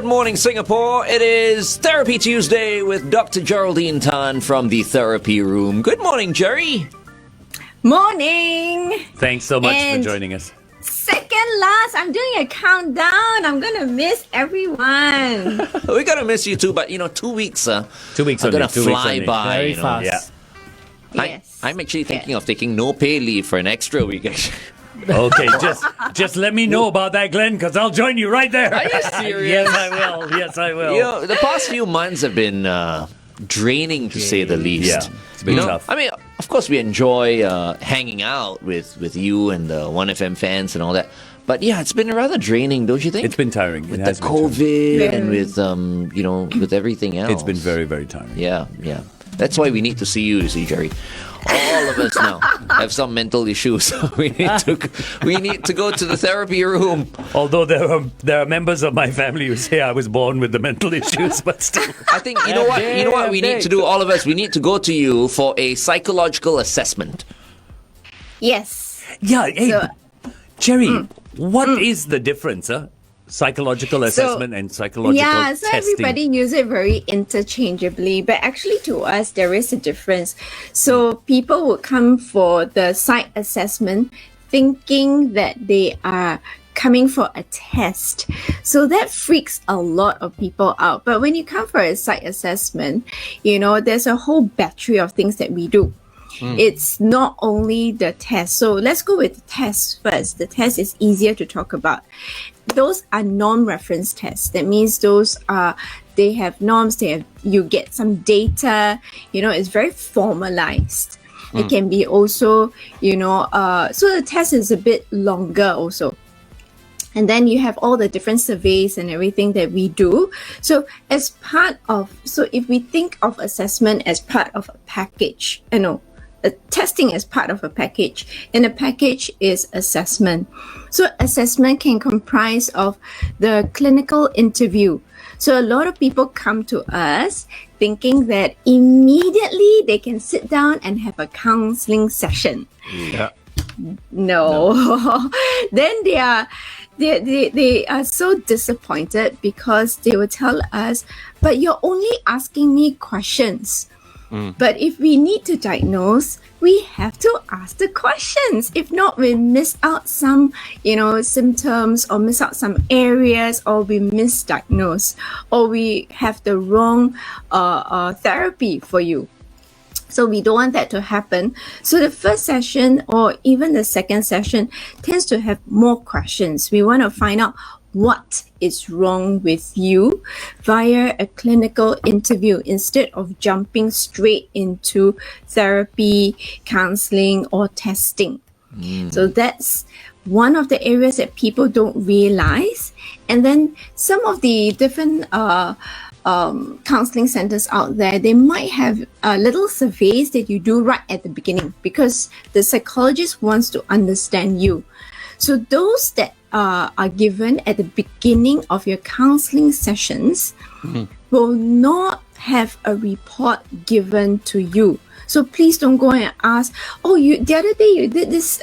Good morning, Singapore. It is Therapy Tuesday with Dr. Geraldine Tan from the Therapy Room. Good morning, Jerry. Morning. Thanks so much for joining us. Second last, I'm doing a countdown. I'm going to miss everyone. We're going to miss you too, but 2 weeks, 2 weeks are only. going to fly by. Very fast. Yeah. Yes. I'm actually thinking of taking no pay leave for an extra week. Okay, just let me know about that, Glenn, because I'll join you right there. Are you serious? Yes, I will. The past few months have been draining, to say the least. Yeah, it's been tough. I mean, of course, we enjoy hanging out with you and the 1FM fans and all that. But yeah, it's been rather draining, don't you think? It's been tiring. With the COVID and with with everything else. It's been very, very tiring. Yeah. That's why we need to see you see, Jerry. All of us now have some mental issues. We need to go to the therapy room. Although there are members of my family who say I was born with the mental issues, but still. I think you know what we need to do. All of us, we need to go to you for a psychological assessment. Yes. Yeah. Hey, Jerry, what is the difference? Psychological assessment and psychological testing. Everybody use it very interchangeably, but actually to us there is a difference. So people would come for the psych assessment thinking that they are coming for a test. So that freaks a lot of people out. But when you come for a psych assessment, there's a whole battery of things that we do. It's not only the test. So let's go with the test first. The test is easier to talk about. Those are non-reference tests. That means they have norms. You get some data. It's very formalized. It can be also, so the test is a bit longer also. And then you have all the different surveys and everything that we do. So if we think of assessment as part of a package, testing as part of a package, and a package is assessment. So assessment can comprise of the clinical interview. So a lot of people come to us thinking that immediately they can sit down and have a counseling session. Yeah. No. Then they are so disappointed because they will tell us, but you're only asking me questions. But if we need to diagnose, we have to ask the questions. If not, we miss out some, symptoms, or miss out some areas, or we misdiagnose, or we have the wrong therapy for you. So we don't want that to happen. So the first session or even the second session tends to have more questions. We want to find out what is wrong with you via a clinical interview instead of jumping straight into therapy, counseling, or testing. So that's one of the areas that people don't realize. And then some of the different counseling centers out there, they might have little surveys that you do right at the beginning because the psychologist wants to understand you. So those that are given at the beginning of your counseling sessions will not have a report given to you. So please don't go and ask, the other day you did this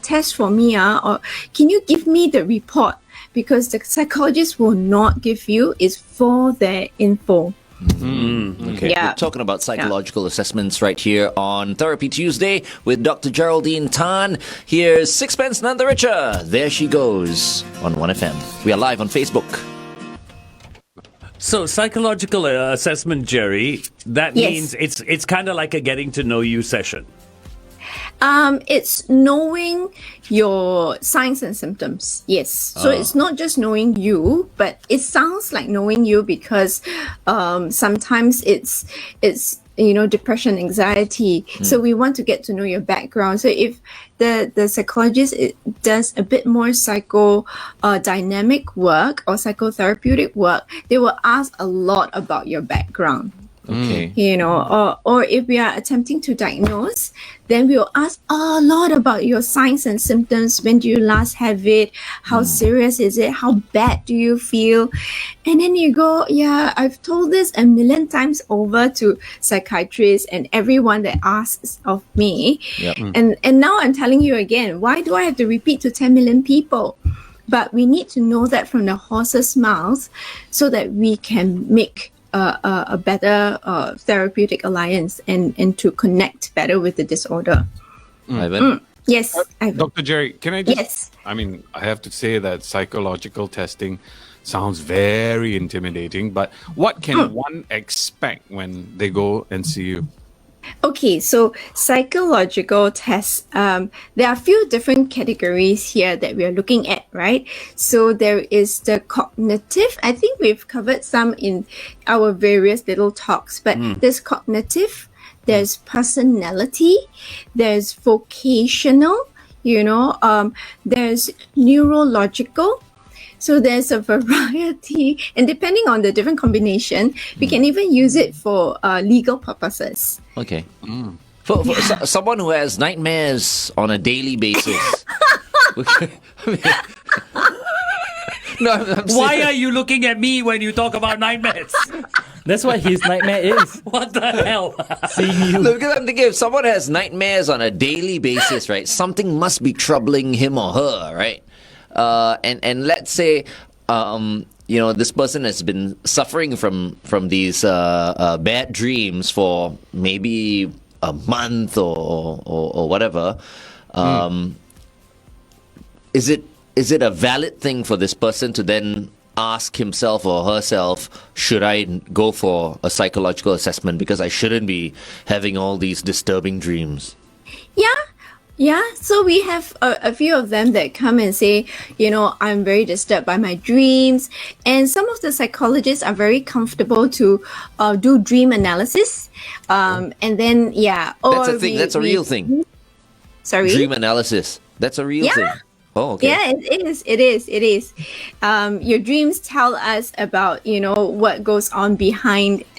test for me, or can you give me the report? Because the psychologist will not give you, it's for their info. Okay, we're talking about psychological assessments right here on Therapy Tuesday with Dr. Geraldine Tan. Here's Sixpence None the Richer. There she goes on 1FM. We are live on Facebook. So psychological assessment, Jerry, that means it's kind of like a getting to know you session. It's knowing your signs and symptoms. Yes. So it's not just knowing you, but it sounds like knowing you because sometimes it's depression, anxiety. So we want to get to know your background. So if the psychologist does a bit more dynamic work or psychotherapeutic work, they will ask a lot about your background. Okay. Or if we are attempting to diagnose, then we'll ask a lot about your signs and symptoms. When do you last have it? How serious is it? How bad do you feel? And then you go, I've told this a million times over to psychiatrists and everyone that asks of me. Yep. And now I'm telling you again, why do I have to repeat to 10 million people? but we need to know that from the horse's mouth so that we can make a better therapeutic alliance and to connect better with the disorder. Ivan? Yes, Ivan. Dr. Jerry, can I just... Yes. I mean, I have to say that psychological testing sounds very intimidating, but what can one expect when they go and see you? Okay, so psychological tests, there are a few different categories here that we are looking at, right? So there is the cognitive. I think we've covered some in our various little talks, but there's cognitive, there's personality, there's vocational, there's neurological. So there's a variety, and depending on the different combination, we can even use it for legal purposes. Okay. For someone who has nightmares on a daily basis. No, I'm Why serious. are you looking at me when you talk about nightmares? That's what his nightmare is. What the hell? Seeing you. No, because I'm thinking if someone has nightmares on a daily basis, right, something must be troubling him or her, right? And let's say, this person has been suffering from these bad dreams for maybe a month or whatever. Is it a valid thing for this person to then ask himself or herself, should I go for a psychological assessment because I shouldn't be having all these disturbing dreams? Yeah, so we have a few of them that come and say, I'm very disturbed by my dreams. And some of the psychologists are very comfortable to do dream analysis. And then, That's a thing. That's a real thing. Sorry? Dream analysis. That's a real thing. Oh, okay. Yeah, it is. Your dreams tell us about, what goes on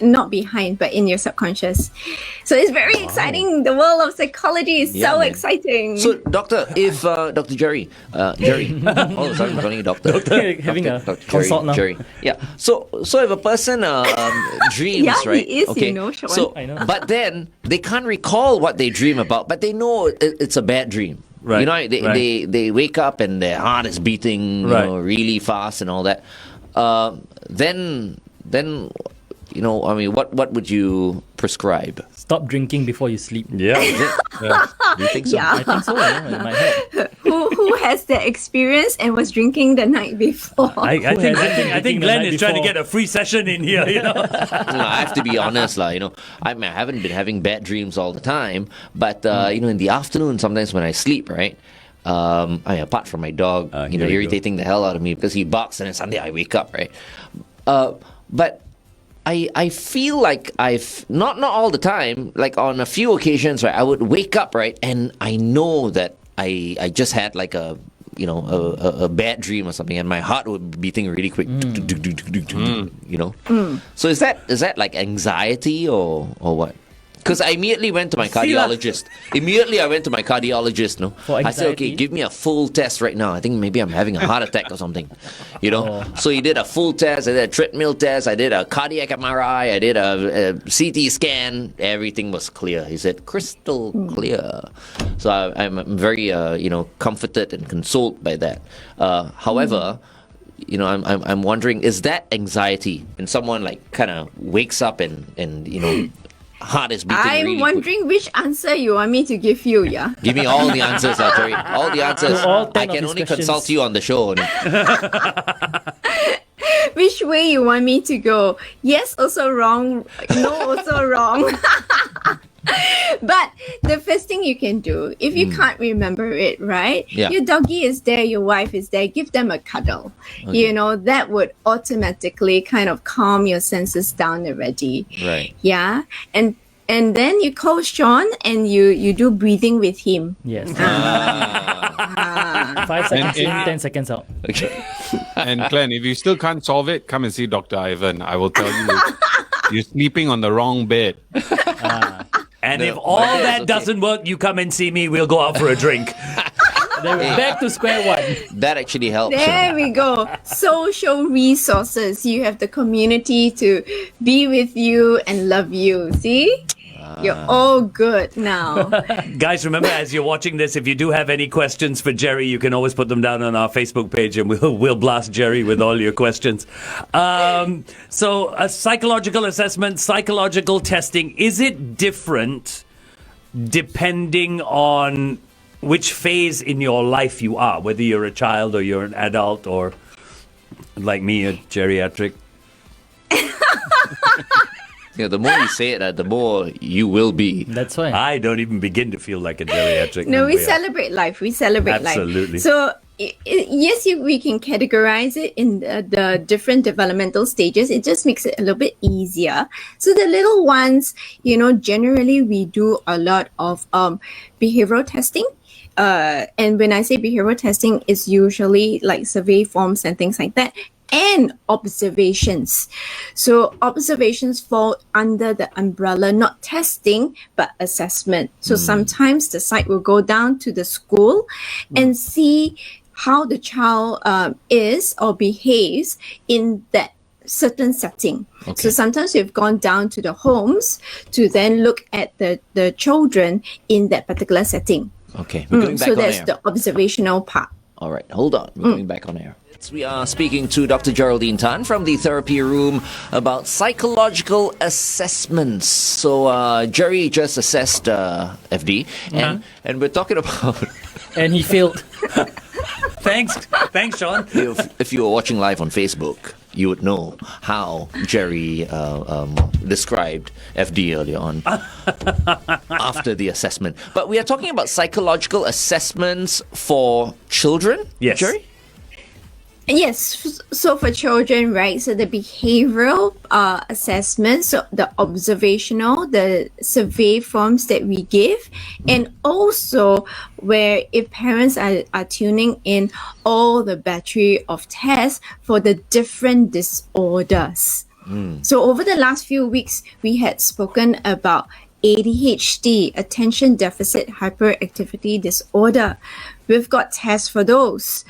not behind, but in your subconscious. So it's very exciting. The world of psychology is so man. exciting. So, Doctor, if Dr. Jerry, sorry, I'm calling you Doctor. Having a Dr. consult now. Jerry. Yeah. So if a person dreams, Yeah, he right? is, okay. Shaun. So, I know. but then they can't recall what they dream about, but they know it's a bad dream. Right, They wake up and their heart is beating, really fast and all that. Then what would you prescribe? Stop drinking before you sleep. Yeah. Do you think so? Yeah. I think so, in my head. Who has that experience and was drinking the night before? I think drinking the Glenn night is trying to before? get a free session in here. I have to be honest, I haven't been having bad dreams all the time, but in the afternoon, sometimes when I sleep, right. Apart from my dog, here we irritating the hell out of me because he barks, and then suddenly I wake up, right. But I feel like I've not all the time, like on a few occasions, right, I would wake up, right, and I know that I just had like a bad dream or something, and my heart would be beating really quick. So is that like anxiety or what? Because I immediately went to my cardiologist. No, For I said, okay, anxiety? give me a full test right now. I think maybe I'm having a heart attack or something. So he did a full test. I did a treadmill test. I did a cardiac MRI. I did a CT scan. Everything was clear. He said, crystal clear. So I'm very comforted and consoled by that. However. I'm wondering, is that anxiety when someone like kind of wakes up and heart is beating really I'm quick? wondering which answer you want me to give you, yeah? Give me all the answers, Jerry. All the answers. all 10 I of can his only questions. consult you on the show. Which way you want me to go? Yes, also wrong. No, also wrong. But the first thing you can do, if you can't remember it, right? Yeah. Your doggy is there, your wife is there, give them a cuddle. Okay. That would automatically kind of calm your senses down already. Right. Yeah. And then you call Shaun and you do breathing with him. Yes. Ah. 5 seconds in, and- 10 seconds out. Okay. And Glenn, if you still can't solve it, come and see Dr. Ivan. I will tell you, you're sleeping on the wrong bed. And No, if all but that's that okay. doesn't work, you come and see me. We'll go out for a drink. Then we're back to square one. That actually helps. There we go. Social resources. You have the community to be with you and love you. See? You're all good now. Guys, remember, as you're watching this, if you do have any questions for Jerry, you can always put them down on our Facebook page, and we'll blast Jerry with all your questions. So, a psychological assessment, psychological testing, is it different depending on which phase in your life you are, whether you're a child or you're an adult or, like me, a geriatric? Yeah, the more you say it, the more you will be. That's why. I don't even begin to feel like a geriatric. No, we celebrate life. We celebrate Absolutely. life. So, yes, we can categorize it in the different developmental stages. It just makes it a little bit easier. So the little ones, generally we do a lot of behavioral testing. And when I say behavioral testing, it's usually like survey forms and things like that. And observations. So observations fall under the umbrella, not testing, but assessment. So sometimes the site will go down to the school and see how the child is or behaves in that certain setting. Okay. So sometimes we've gone down to the homes to then look at the children in that particular setting. Okay, we're going back So on that's air. the observational part. All right, hold on. We're going back on air. We are speaking to Dr. Geraldine Tan from the therapy room about psychological assessments. So Jerry just assessed FD, and we're talking about... And he failed. Thanks, Shaun. if you were watching live on Facebook, you would know how Jerry described FD earlier on after the assessment. But we are talking about psychological assessments for children, Yes. Jerry? Yes, so for children, right? So the behavioral assessment, so the observational, the survey forms that we give, and also where if parents are tuning in, all the battery of tests for the different disorders. So over the last few weeks, we had spoken about ADHD, attention deficit hyperactivity disorder. We've got tests for those.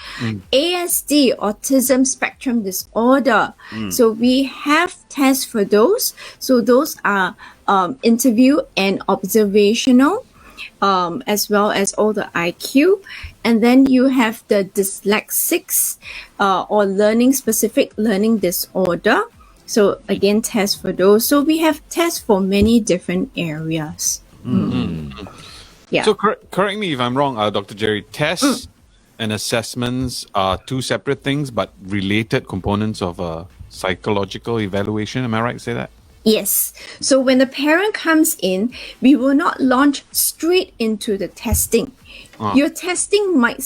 ASD, autism spectrum disorder. So we have tests for those. So those are interview and observational, as well as all the IQ. And then you have the dyslexics or learning-specific learning disorder. So again, tests for those. So we have tests for many different areas. Yeah. So correct me if I'm wrong, Dr. Jerry. Tests and assessments are two separate things, but related components of a psychological evaluation. Am I right to say that? Yes. So when the parent comes in, we will not launch straight into the testing. Your testing might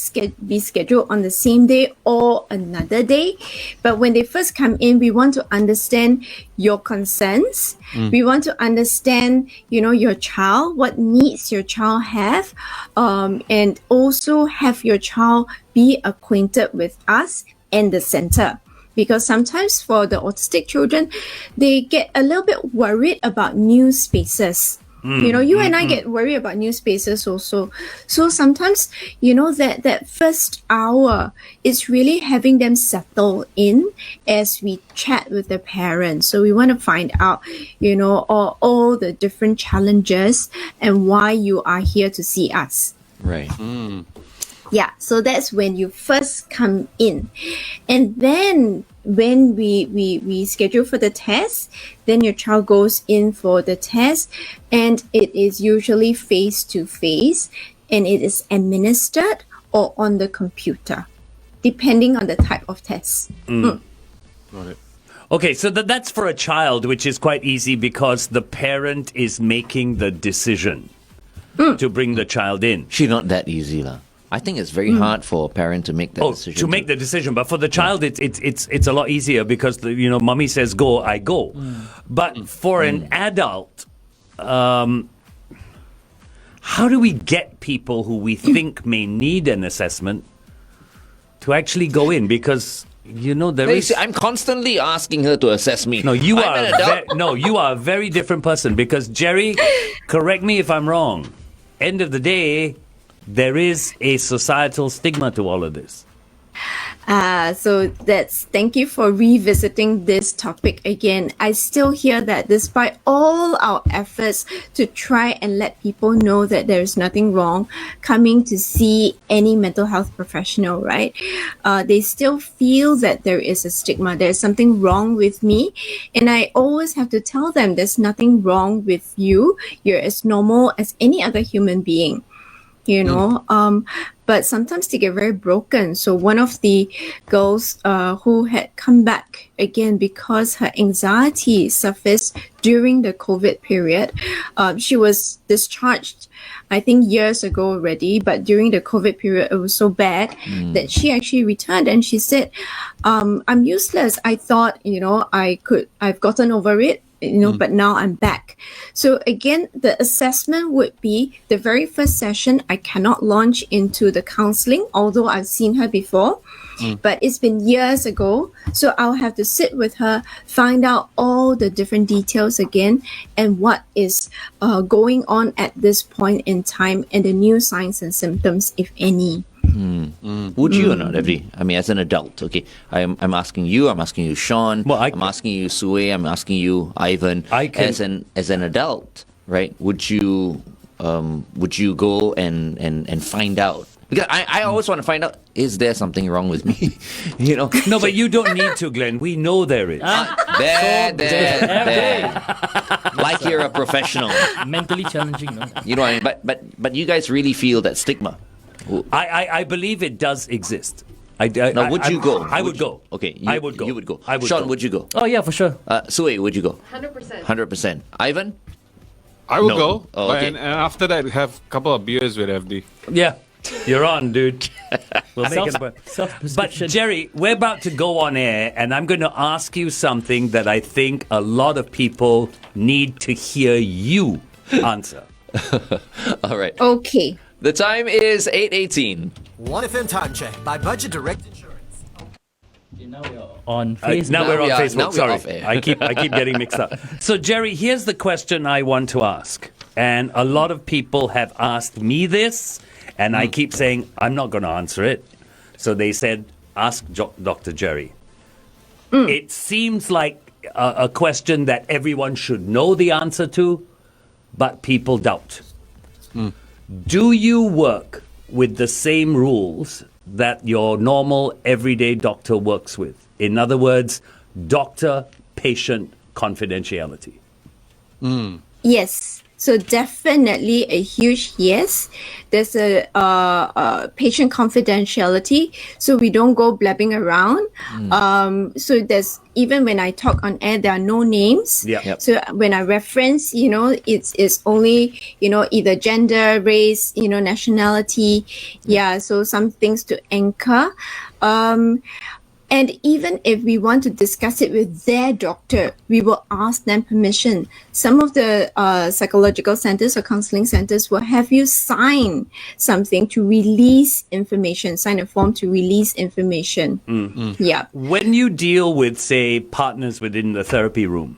be scheduled on the same day or another day. But when they first come in, we want to understand your concerns. We want to understand, your child, what needs your child have, and also have your child be acquainted with us and the center. Because sometimes for the autistic children, they get a little bit worried about new spaces. You and I get worried about new spaces also. So sometimes, that first hour is really having them settle in as we chat with the parents. So we want to find out, all the different challenges and why you are here to see us. Right. Yeah, so that's when you first come in. And then when we schedule for the test, then your child goes in for the test, and it is usually face-to-face, and it is administered or on the computer, depending on the type of test. Got it. Okay, so that's for a child, which is quite easy because the parent is making the decision to bring the child in. Actually, not that easy, lah. I think it's very hard for a parent to make that decision. To make the decision, but for the child, it's a lot easier because mommy says go, I go. But for an adult, how do we get people who we think may need an assessment to actually go in? Because there Hey, is. see, I'm constantly asking her to assess me. No, you I'm are an adult. you are a very different person because Jerry, correct me if I'm wrong. End of the day, there is a societal stigma to all of this. So thank you for revisiting this topic again. I still hear that despite all our efforts to try and let people know that there is nothing wrong coming to see any mental health professional, right? They still feel that there is a stigma. There's something wrong with me. And I always have to tell them there's nothing wrong with you. You're as normal as any other human being. But sometimes they get very broken. So one of the girls who had come back again because her anxiety surfaced during the COVID period, she was discharged, I think, years ago already, but during the COVID period, it was so bad that she actually returned and she said, I'm useless. I thought, I've gotten over it. But now I'm back. So again, the assessment would be the very first session. I cannot launch into the counseling, although I've seen her before, but it's been years ago. So I'll have to sit with her, find out all the different details again and what is going on at this point in time and the new signs and symptoms, if any. Would you or not, Evie? I mean, as an adult, okay. I'm asking you, Shaun. Well, I'm asking you, Sue. I'm asking you, Ivan. As an adult, right? Would you go and find out? Because I always want to find out, is there something wrong with me? No, but you don't need to, Glenn. We know there is. There. Like you're a professional. Mentally challenging, no? You know what I mean? But you guys really feel that stigma. I believe it does exist. Would you go? I would go. Okay, I would go. You would go. I would Shaun, go. would you go? Oh, yeah, for sure. Sue, would you go? 100%. 100%. Ivan? I will No. go. Oh, okay. And after that, have a couple of beers with FD. Yeah, you're on, dude. We'll make it work. But Self-prescription. Jerry, we're about to go on air, and I'm going to ask you something that I think a lot of people need to hear you answer. All right. Okay. The time is 8:18. 1FM time check by Budget Direct Insurance. Now we are on Facebook. Now we're on now Facebook. we're Sorry, off air. I keep getting mixed up. So, Jerry, here's the question I want to ask, and a lot of people have asked me this, and I keep saying I'm not going to answer it. So they said, ask Dr. Jerry. It seems like a question that everyone should know the answer to, but people doubt. Do you work with the same rules that your normal everyday doctor works with? In other words, doctor-patient confidentiality. Yes. So definitely a huge yes. There's a patient confidentiality, so we don't go blabbing around. So there's, even when I talk on air, there are no names. Yep. So when I reference, it's only, either gender, race, nationality. Yeah. So some things to anchor. And even if we want to discuss it with their doctor, we will ask them permission. Some of the psychological centers or counseling centers will have you sign something to release information, sign a form to release information. Yeah. When you deal with, say, partners within the therapy room,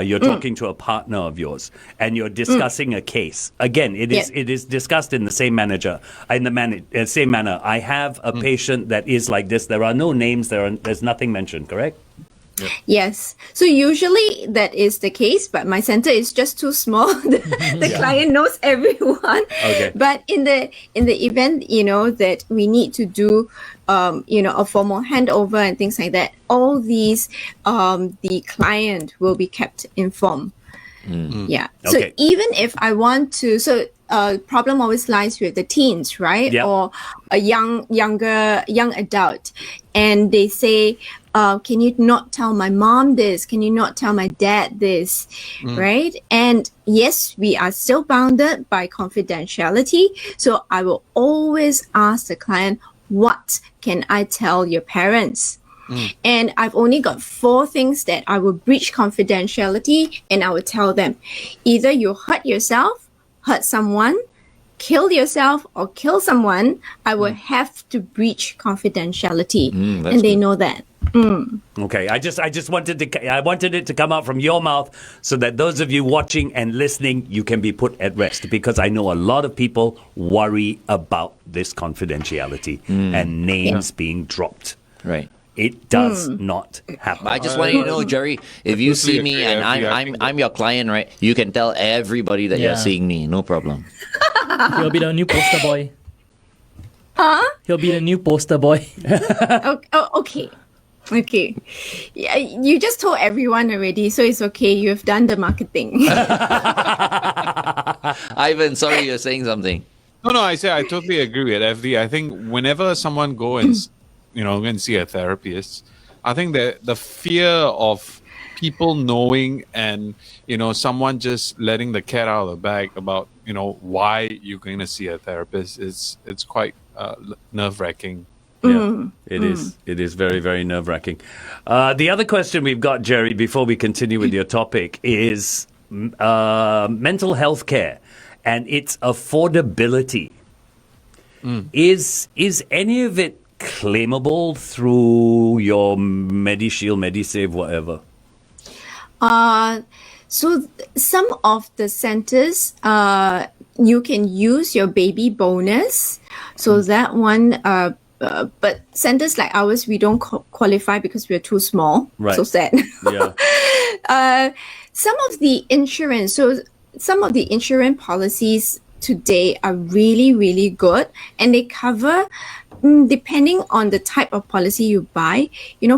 you're talking to a partner of yours, and you're discussing a case. Again, it is discussed in the same same manner. I have a patient that is like this. There are no names. There's nothing mentioned. Correct? Yes. So usually that is the case, but my center is just too small. The client knows everyone. Okay. But in the event, that we need to do, a formal handover and things like that, all these, the client will be kept informed. Yeah. So Okay. even if I want to, problem always lies with the teens, right? Yeah. Or a young adult, and they say, can you not tell my mom this? Can you not tell my dad this? Right? And yes, we are still bounded by confidentiality. So I will always ask the client, what can I tell your parents? And I've only got 4 things that I will breach confidentiality, and I will tell them. Either you hurt yourself, hurt someone, kill yourself, or kill someone, I will have to breach confidentiality. And they know that. Okay. I just wanted it to come out from your mouth so that those of you watching and listening, you can be put at rest, because I know a lot of people worry about this confidentiality and names being dropped. Right. It does not happen. I just want you to know, Jerry, if you see Completely me agree. and I think I'm your client, right? You can tell everybody that you're Yeah. seeing me. No problem. He'll be the new poster boy. Huh? He'll be the new poster boy. Okay. Okay. Yeah, you just told everyone already, so it's okay. You've done the marketing. Ivan, sorry, you're saying something. No, I say I totally agree with FD. I think whenever someone go and go and see a therapist, I think that the fear of people knowing and someone just letting the cat out of the bag about why you're going to see a therapist it's quite nerve-wracking. Yeah, it is. It is very, very nerve-wracking. The other question we've got, Jerry, before we continue with your topic, is mental health care and its affordability. Is any of it claimable through your MediShield, MediSave, whatever? So some of the centers, you can use your baby bonus. So that one, but centers like ours, we don't qualify because we're too small. Right. So sad. Yeah. Some of the insurance policies today are really, really good, and they cover, depending on the type of policy you buy,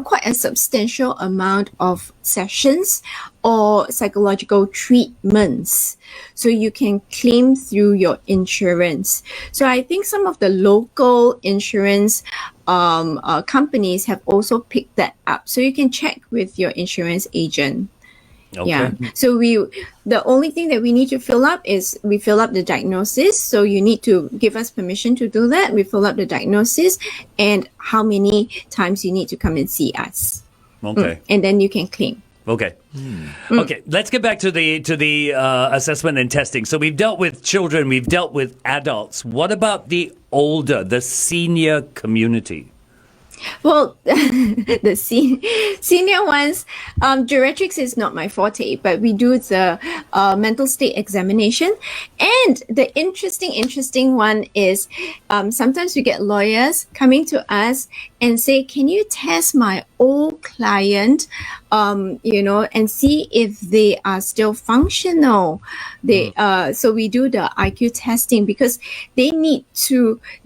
quite a substantial amount of sessions or psychological treatments. So you can claim through your insurance. So I think some of the local insurance companies have also picked that up. So you can check with your insurance agent. Okay. Yeah. So the only thing that we need to fill up is we fill up the diagnosis. So you need to give us permission to do that. We fill up the diagnosis and how many times you need to come and see us. Okay. And then you can claim. Okay. Okay. Let's get back to the assessment and testing. So we've dealt with children. We've dealt with adults. What about the older, the senior community? Well, the senior ones, geriatrics is not my forte, but we do the mental state examination. And the interesting one is sometimes we get lawyers coming to us and say, can you test my old client, and see if they are still functional? So we do the IQ testing because they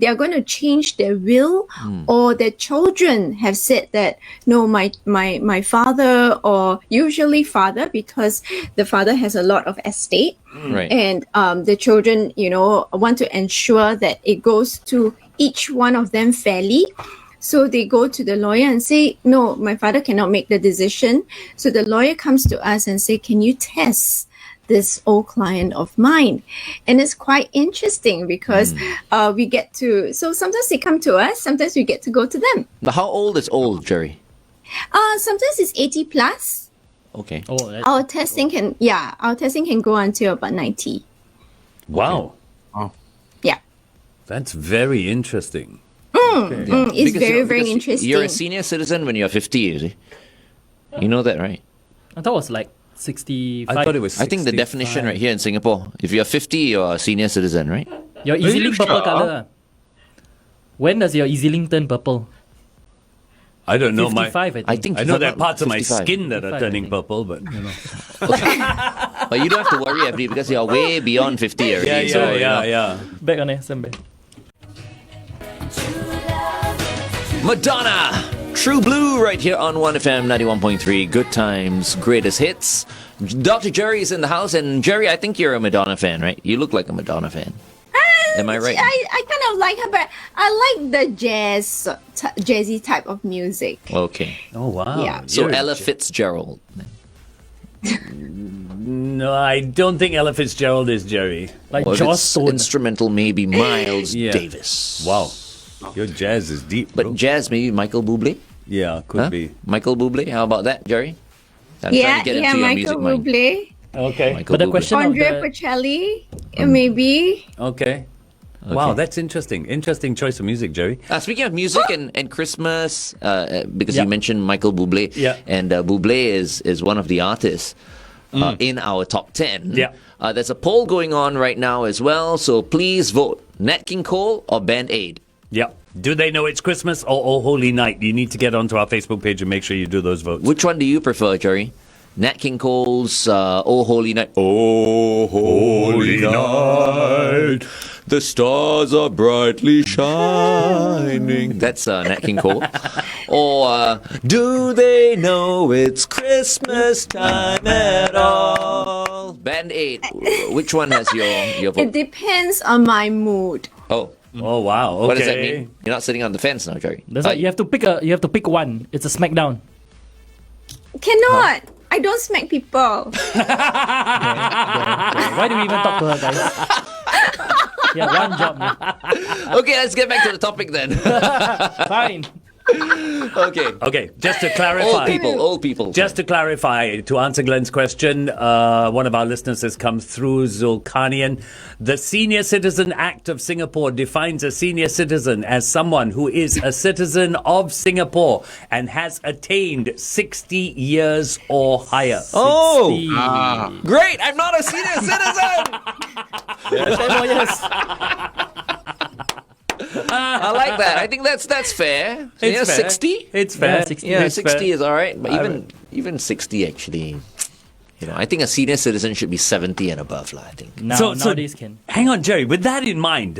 are going to change their will, or their children have said that, no, my father, or usually father, because the father has a lot of estate. Right. And the children, want to ensure that it goes to each one of them fairly. So they go to the lawyer and say, no, my father cannot make the decision. So the lawyer comes to us and say, can you test this old client of mine? And it's quite interesting because we get to, so sometimes they come to us, sometimes we get to go to them. But how old is old, Jerry? Sometimes it's 80 plus. Okay. Oh, that, Our testing can go until about 90. Wow. Yeah. That's very interesting. It's very, very interesting. You're a senior citizen when you're 50, you see. You know that, right? I thought it was like 65. I thought it was I think the 65. definition right here in Singapore, if you're 50, you're a senior citizen, right? Your Are you EasyLink purple sure? color. When does your EasyLink turn purple? I don't know. 55, I think I know there are parts of my 55. skin that are 55, turning I think. purple, but But you don't have to worry, FD, because you're way beyond 50 already. so, you know. Back on Sembe. Madonna, True Blue, right here on 1FM 91.3. Good times, greatest hits. Dr. Jerry is in the house, and Jerry, I think you're a Madonna fan, right? You look like a Madonna fan. Am I right? I kind of like her, but I like the jazzy type of music. Okay. oh wow. Yeah. So You're- Ella Fitzgerald. No, I don't think Ella Fitzgerald is Jerry. Like Or if Joss it's Stone. instrumental, maybe Miles Yeah. Davis. Wow. Your jazz is deep, bro. But jazz, maybe Michael Bublé? Yeah, could Huh? be. Michael Bublé? How about that, Jerry? I'm trying to get into your Michael music mind. Bublé, Okay. Michael But the Bublé. question of Andre the, Bocelli, maybe. Okay. Wow, that's interesting. Interesting choice of music, Jerry. Speaking of music and Christmas, because Yeah. you mentioned Michael Bublé, Yeah. and Bublé is one of the artists in our top 10. Yeah. There's a poll going on right now as well, so please vote. Nat King Cole or Band Aid? Yeah. Do they know it's Christmas or Oh Holy Night? You need to get onto our Facebook page and make sure you do those votes. Which one do you prefer, Jerry? Nat King Cole's Oh Holy Night. Oh Holy Night, the stars are brightly shining. That's Nat King Cole. Or do they know it's Christmas time at all? Band 8. Which one has your vote? It depends on my mood. Oh. Oh wow! Okay. What does that mean? You're not sitting on the fence now, Jerry. That's like, you have to pick one. It's a smackdown. Cannot. I don't smack people. Why do we even talk to her, guys? Yeah, one job. Yeah. Okay, let's get back to the topic then. Fine. Okay. Okay, just to clarify. Old people. Just to clarify, to answer Glenn's question, one of our listeners has come through, Zulkarnian. The Senior Citizen Act of Singapore defines a senior citizen as someone who is a citizen of Singapore and has attained 60 years or higher. Oh, 60. great! I'm not a senior citizen. 10 more years. I like that. I think that's fair. So, It's fair. 60. It's fair. Yeah, 60. Yeah, It's 60 fair. is all right. But even 60 actually. I think a senior citizen should be 70 and above, I think. Nowadays can. Hang on, Jerry. With that in mind,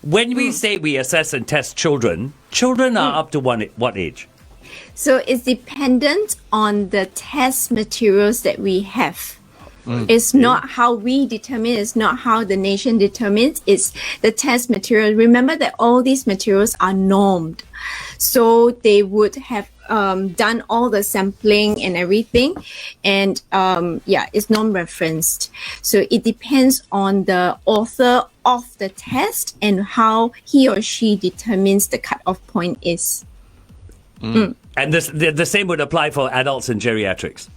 when we say we assess and test children are up to what age? So it's dependent on the test materials that we have. It's not how we determine, it's not how the nation determines, it's the test material. Remember that all these materials are normed. So they would have done all the sampling and everything. And it's non-referenced. So it depends on the author of the test and how he or she determines the cutoff point is. And the same would apply for adults and geriatrics.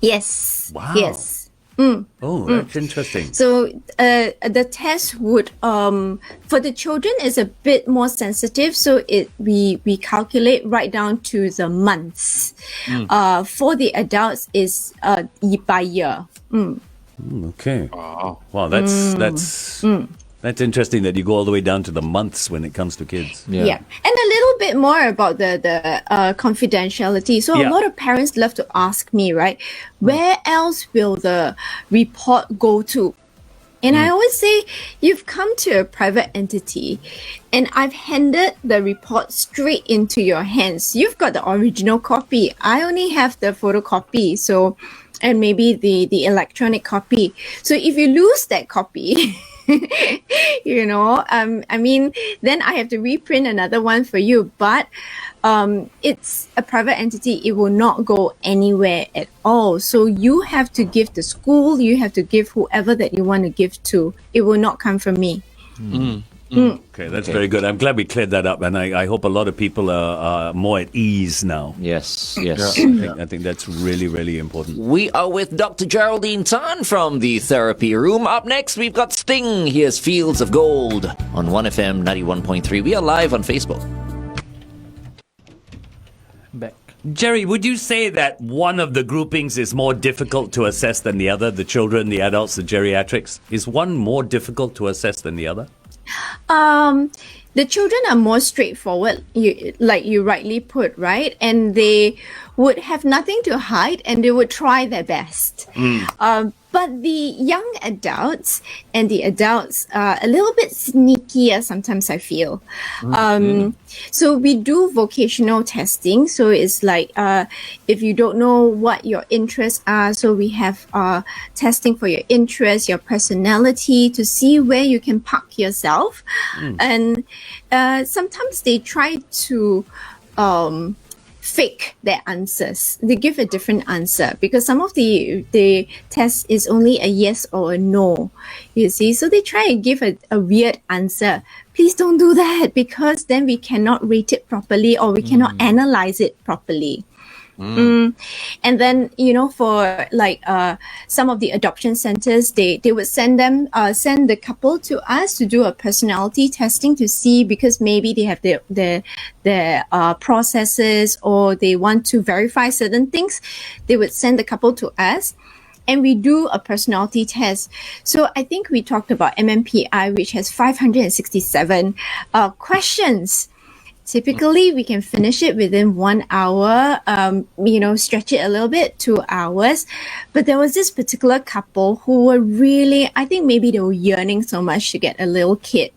Yes. Wow. Yes. Oh, that's interesting. So the test would for the children is a bit more sensitive. So we calculate right down to the months. For the adults is by year. Okay. Wow, that's interesting that you go all the way down to the months when it comes to kids. Yeah. And a little bit more about the confidentiality. So Yeah. a lot of parents love to ask me, right, where else will the report go to? And I always say, you've come to a private entity and I've handed the report straight into your hands. You've got the original copy. I only have the photocopy. So, and maybe the electronic copy. So if you lose that copy, then I have to reprint another one for you. But it's a private entity. It will not go anywhere at all. So you have to give the school, you have to give whoever that you want to give to. It will not come from me. Okay, that's very good. I'm glad we cleared that up, and I hope a lot of people are more at ease now. Yes. I think that's really, really important. We are with Dr. Geraldine Tan from the therapy room. Up next, we've got Sting. Here's Fields of Gold on 1FM 91.3. We are live on Facebook. Back. Jerry, would you say that one of the groupings is more difficult to assess than the other? The children, the adults, the geriatrics? Is one more difficult to assess than the other? The children are more straightforward, like you rightly put, right? And they would have nothing to hide and they would try their best. But the young adults and the adults are a little bit sneakier sometimes, I feel. So we do vocational testing. So it's like if you don't know what your interests are, so we have testing for your interests, your personality, to see where you can park yourself. And sometimes they try to fake their answers. They give a different answer because some of the test is only a yes or a no, you see. So they try and give a weird answer. Please don't do that because then we cannot rate it properly or we cannot analyze it properly. And then, for like some of the adoption centers, they would send the couple to us to do a personality testing to see, because maybe they have their processes or they want to verify certain things. They would send the couple to us. and we do a personality test. So I think we talked about MMPI, which has 567 questions. Typically, we can finish it within 1 hour, stretch it a little bit, 2 hours. But there was this particular couple who were really, I think maybe they were yearning so much to get a little kid.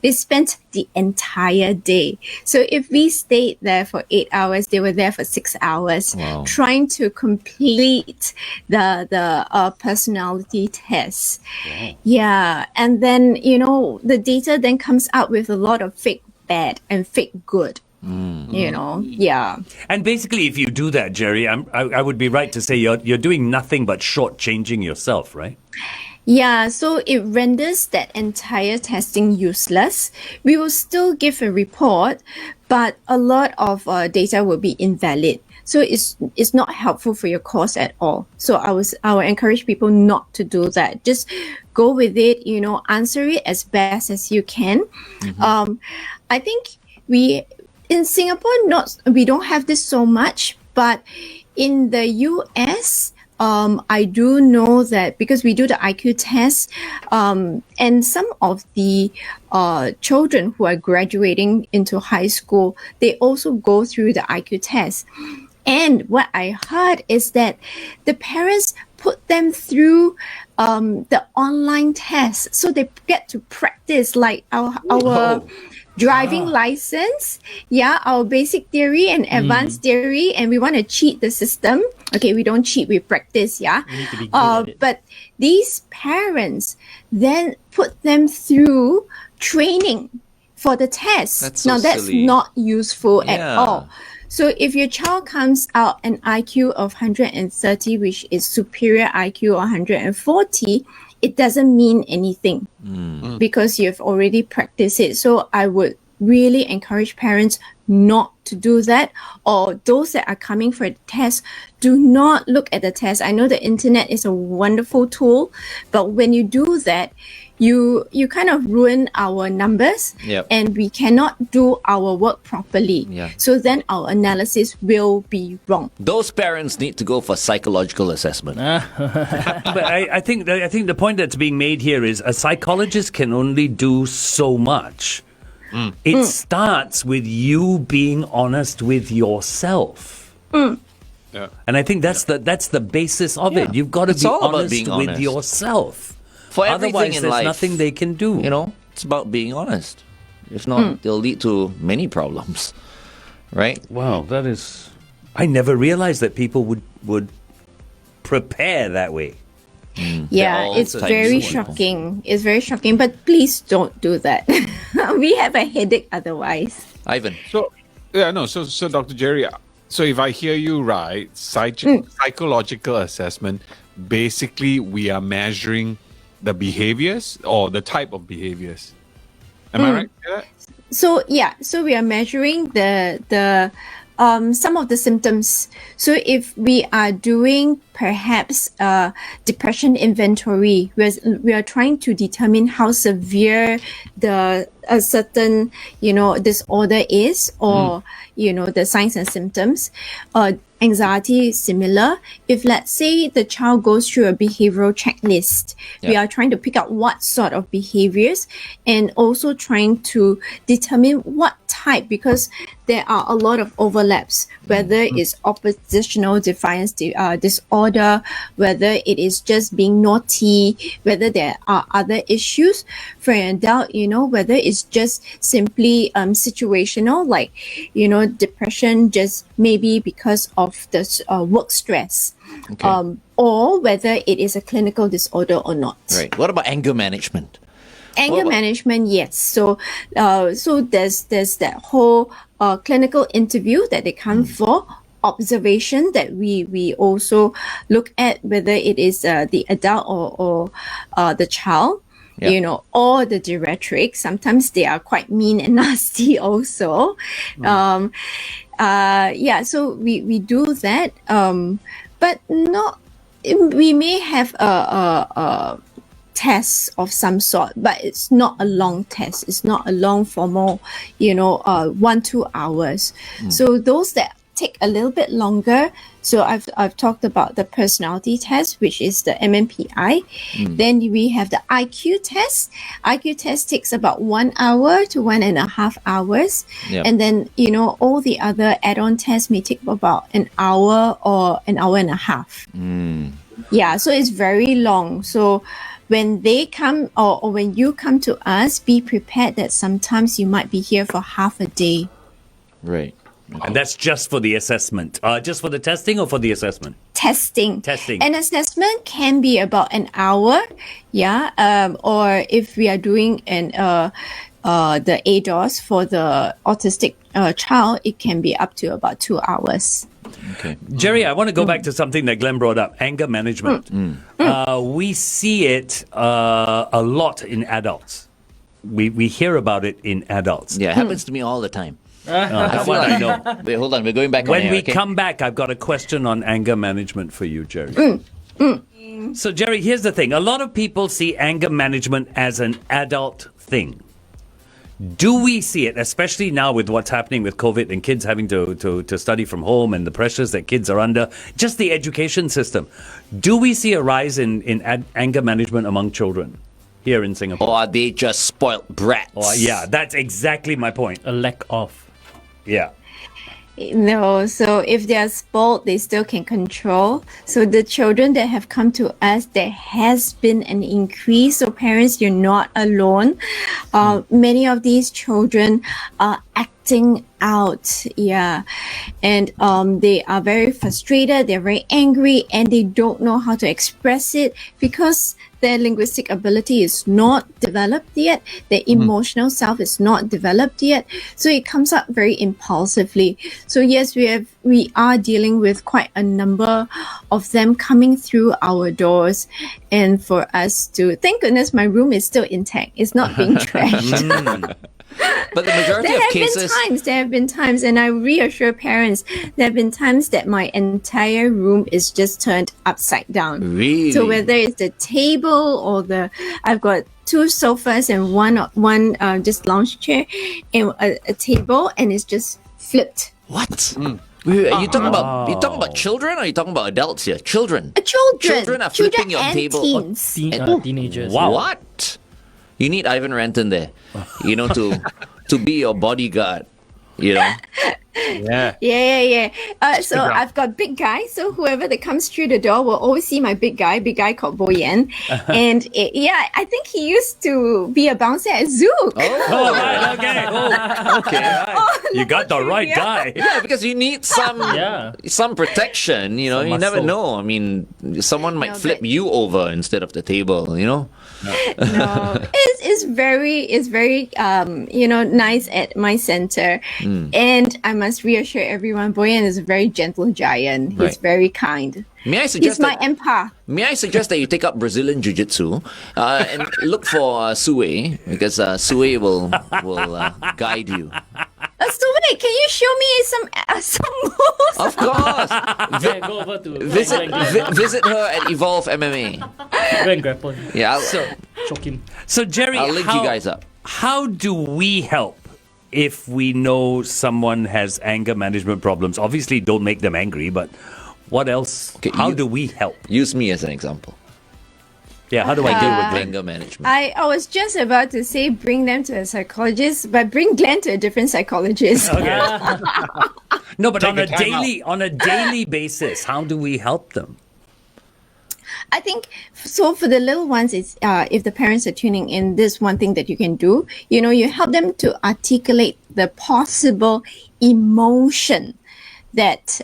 They spent the entire day. So if we stayed there for 8 hours, they were there for 6 hours, trying to complete the personality test. Wow. Yeah. And then, the data then comes out with a lot of fake bad and fake good. Yeah. And basically, if you do that, Jerry, I would be right to say you're doing nothing but shortchanging yourself, right? Yeah, so it renders that entire testing useless. We will still give a report, but a lot of data will be invalid. So it's not helpful for your cause at all. So I will encourage people not to do that. Just go with it, answer it as best as you can. I think in Singapore, we don't have this so much, but in the US, I do know that because we do the IQ test, and some of the children who are graduating into high school, they also go through the IQ test. And what I heard is that the parents put them through the online test, so they get to practice like our driving license, our basic theory and advanced theory, and we want to cheat the system. Okay, we don't cheat, we practice, We need to be good at it. but these parents then put them through training for the test. That's so That's silly. not useful at Yeah. all. So if your child comes out an IQ of 130, which is superior IQ of 140, it doesn't mean anything because you've already practiced it. So I would really encourage parents not to do that, or those that are coming for the test, do not look at the test. I know the internet is a wonderful tool, but when you do that, you kind of ruin our numbers. Yep. And we cannot do our work properly. Yeah. So then our analysis will be wrong. Those parents need to go for psychological assessment. But I think the point that's being made here is a psychologist can only do so much. It starts with you being honest with yourself. Yeah. And I think that's the basis of it. You've got to It's be all about honest being with honest. yourself. For everything Otherwise, in there's life, nothing they can do. it's about being honest. If not, they'll lead to many problems, right? Wow, that is... I never realized that people would prepare that way. Yeah, all it's types very of people. shocking. It's very shocking, but please don't do that. We have a headache otherwise. Ivan. So, so Dr. Jerry, so if I hear you right, psychological assessment, basically we are measuring the behaviors or the type of behaviors. Am I right? Yeah. So we are measuring the some of the symptoms. So if we are doing perhaps depression inventory, we are trying to determine how severe a certain disorder is, or the signs and symptoms. Anxiety is similar. If let's say the child goes through a behavioral checklist, we are trying to pick out what sort of behaviors, and also trying to determine what type, because there are a lot of overlaps, whether it's oppositional defiance disorder, whether it is just being naughty, whether there are other issues. For an adult, whether it's just simply situational, like, depression just maybe because of the work stress, or whether it is a clinical disorder or not. Right. What about anger management? Anger management, yes. So there's that whole clinical interview that they come for, observation that we also look at, whether it is the adult or the child. Or the geriatric. Sometimes they are quite mean and nasty also. So we do that. But not, we may have a test of some sort, but it's not a long test. It's not a long formal, 1-2 hours. So those that take a little bit longer. So I've talked about the personality test, which is the MMPI. Then we have the IQ test. IQ test takes about 1 hour to 1.5 hours. Yep. And then, all the other add-on tests may take about an hour or an hour and a half. Yeah, so it's very long. So when they come or when you come to us, be prepared that sometimes you might be here for half a day. Right. And that's just for the assessment. Just for the testing or for the assessment? Testing. Testing. An assessment can be about an hour, or if we are doing the ADOS for the autistic child, it can be up to about 2 hours. Okay. Jerry, I want to go back to something that Glenn brought up, anger management. We see it a lot in adults. We hear about it in adults. Yeah, it happens to me all the time. That's what I know. Wait, hold on. We're going back on When air, we okay? come back, I've got a question on anger management for you, Jerry. So, Jerry, here's the thing. A lot of people see anger management as an adult thing. Do we see it, especially now with what's happening with COVID and kids having to study from home and the pressures that kids are under, just the education system? Do we see a rise in anger management among children here in Singapore? Or are they just spoiled brats? Yeah, that's exactly my point. A lack of. Yeah. No, so if they are spoiled, they still can control. So the children that have come to us, there has been an increase. So parents, you're not alone. Many of these children are acting out, and they are very frustrated, they're very angry, and they don't know how to express it because their linguistic ability is not developed yet, their emotional self is not developed yet, so it comes up very impulsively. So yes, we are dealing with quite a number of them coming through our doors, and for us to, thank goodness my room is still intact, it's not being trashed. But the majority of cases... There have been times, and I reassure parents, there have been times that my entire room is just turned upside down. Really? So whether it's the table or I've got 2 sofas and one just lounge chair and a table, and it's just flipped. What? Wait, are you talking about children or are you talking about adults here? Children. Children are flipping your and table. teens. Teenagers. Wow. What? You need Ivan Renton there, to be your bodyguard, Yeah. Yeah. So I've got big guy. So whoever that comes through the door will always see my big guy called Boyan. And I think he used to be a bouncer at Zoo. Oh, right, okay. Right. You got the right guy. Yeah, because you need some protection. You Some never muscle. know. I mean, someone might flip you over instead of the table. No, it's very nice at my center, and I must reassure everyone, Boyan is a very gentle giant. He's Right. very kind. May I He's suggest my empath. that you take up Brazilian Jiu-Jitsu and look for Sue, because Sue will guide you. So wait, can you show me some moves? Of course. Yeah, go over to Visit her at Evolve MMA. go and grapple. Yeah, Choke him. So, Jerry, I'll link you guys up. How do we help if we know someone has anger management problems? Obviously, don't make them angry, but what else? Okay, How do we help? Use me as an example. Yeah, how do I deal with Anger management. I was just about to say bring them to a psychologist, but bring Glenn to a different psychologist. Okay. No, but Take a time on a daily basis, how do we help them? I think so. For the little ones, it's if the parents are tuning in, this one thing that you can do. You help them to articulate the possible emotion that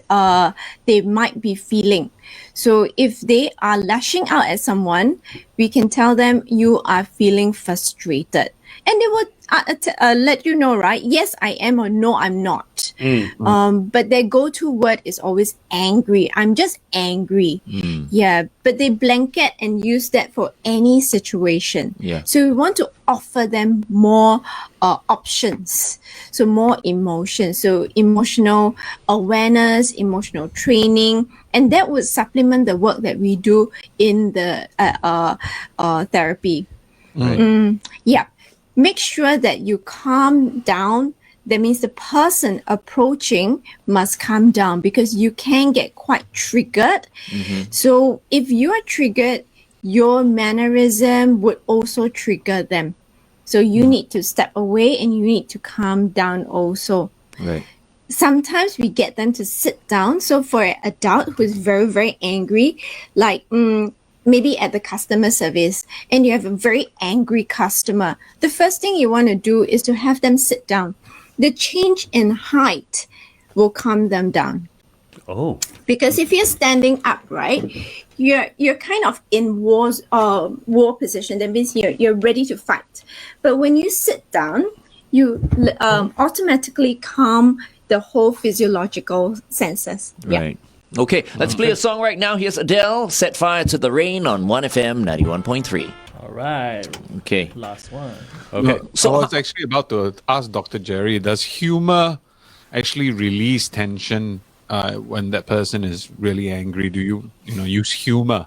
they might be feeling. So if they are lashing out at someone, we can tell them you are feeling frustrated, and they will let you know, right? Yes, I am, or no, I'm not. But their go-to word is always angry. I'm just angry. Yeah, but they blanket and use that for any situation. Yeah. So we want to offer them more options. So more emotion. So emotional awareness, emotional training, and that would supplement the work that we do in the therapy. Yeah. Make sure that you calm down that means the person approaching must calm down because you can get quite triggered. So if you are triggered, your mannerism would also trigger them. So you need to step away and you need to calm down also. Right. Sometimes we get them to sit down. So for an adult who is very, very angry, like maybe at the customer service, and you have a very angry customer, the first thing you want to do is to have them sit down. The change in height will calm them down. Oh. Because if you're standing up, right, you're kind of in war position. That means you're ready to fight. But when you sit down, you automatically calm the whole physiological senses. Right. Okay, let's play a song right now. Here's Adele, Set Fire to the Rain on 1FM 91.3. All right. Okay. Last one. Okay. So I was actually about to ask Dr. Jerry, does humor actually release tension when that person is really angry? Do you use humor?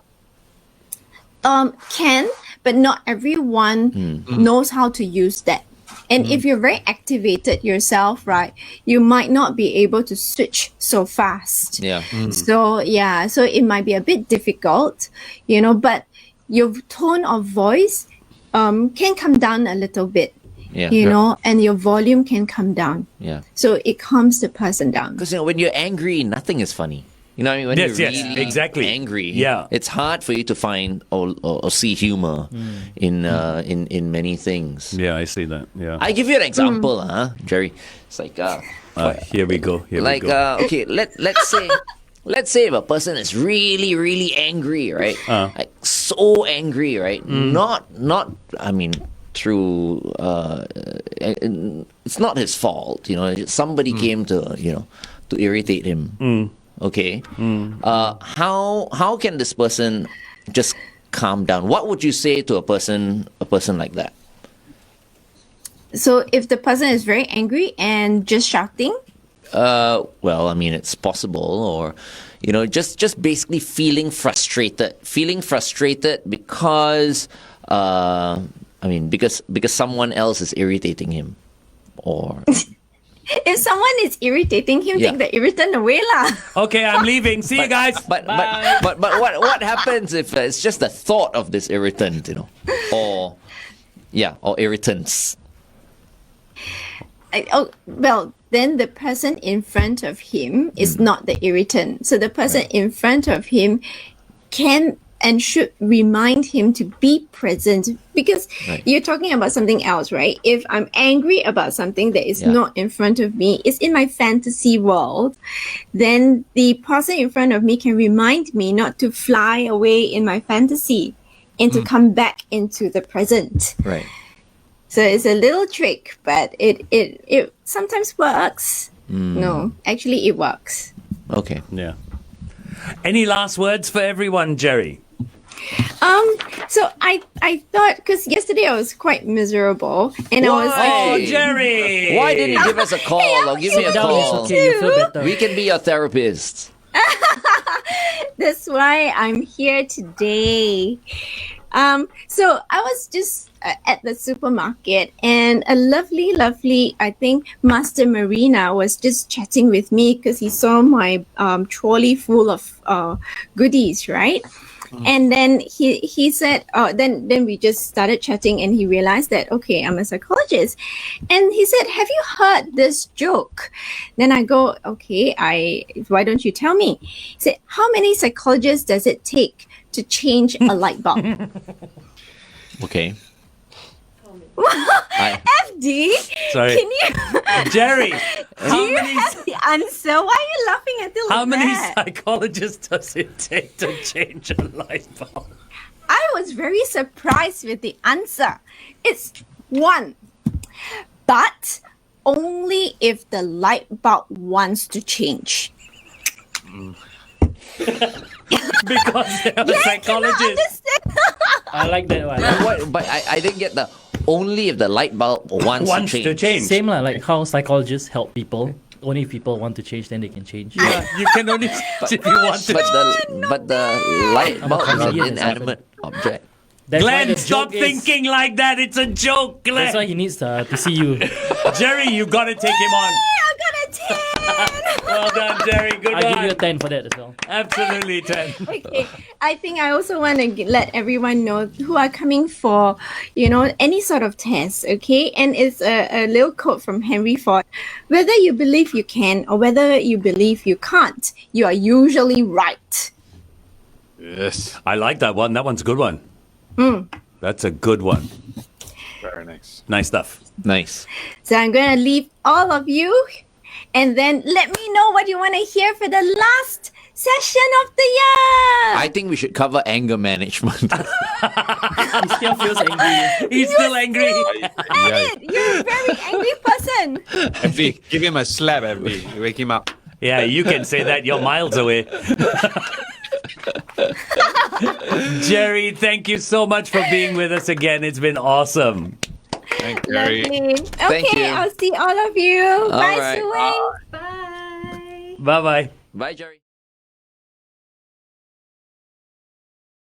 Can, but not everyone knows how to use that. And if you're very activated yourself, right, you might not be able to switch so fast. Yeah. So it might be a bit difficult, but your tone of voice can come down a little bit, and your volume can come down. Yeah. So it calms the person down. Because when you're angry, nothing is funny. You know what I mean? When Yes, you're yes, really exactly. angry, Yeah. it's hard for you to find or see humor in many things. Yeah, I see that. Yeah. I give you an example, Jerry. It's like Here we go. okay, let's say if a person is really, really angry, right? Like so angry, right? Not I mean through it's not his fault, somebody came to irritate him. Okay. How can this person just calm down? What would you say to a person like that? So if the person is very angry and just shouting, well, I mean, it's possible, or just basically feeling frustrated because because someone else is irritating him, or if someone is irritating him, take the irritant away lah. Okay, I'm leaving. See you guys. But what happens if it's just the thought of this irritant, or irritants? Then the person in front of him is not the irritant. So the person in front of him can and should remind him to be present, because you're talking about something else, right? If I'm angry about something that is not in front of me, it's in my fantasy world, then the person in front of me can remind me not to fly away in my fantasy and to come back into the present. Right. So it's a little trick, but it sometimes works. No, actually it works. Okay. Yeah. Any last words for everyone, Jerry? So I thought, because yesterday I was quite miserable, and I was Oh, Jerry! Why didn't you give us a call or give me a Down is call? okay. You feel better. We can be your therapist. That's why I'm here today. So I was just at the supermarket, and a lovely, I think, Master Marina was just chatting with me because he saw my trolley full of goodies, right? And then he said, then we just started chatting, and he realized that, okay, I'm a psychologist. And he said, have you heard this joke? Then I go, okay, why don't you tell me? He said, how many psychologists does it take to change a light bulb? Okay. FD, Sorry. can you Jerry, do you have the answer? Why are you laughing until how many that? psychologists does it take to change a light bulb? I was very surprised with the answer. It's 1, but only if the light bulb wants to change. Because they're a psychologist. Understand? I like that one. But I didn't get the only if the light bulb wants to change. Same like how psychologists help people. Only if people want to change, then they can change. Yeah, you can only change if you want to. But the light bulb is an comedian, inanimate object. That's why Glenn, the stop joke is- thinking like that. It's a joke, Glenn. That's why he needs to see you. Jerry, you got to take him on. I got a 10. Well done, Jerry. Good I'll give one. you a 10 for that as well. Absolutely 10. Okay, I think I also want to let everyone know who are coming for, any sort of test, okay? And it's a little quote from Henry Ford. Whether you believe you can or whether you believe you can't, you are usually right. Yes. I like that one. That one's a good one. That's a good one. Very nice. Nice stuff. Nice. So I'm going to leave all of you and then let me know what you want to hear for the last session of the year. I think we should cover anger management. He still feels angry. He's still angry. Edit, you're a very angry person. FD, give him a slap, FD. Wake him up. Yeah, you can say that. You're miles away. Jerry, thank you so much for being with us again. It's been awesome. Thank you, Gary. Lovely. Okay, you. I'll see all of you. Bye, right. Suwing. Bye. Bye-bye. Bye, Jerry.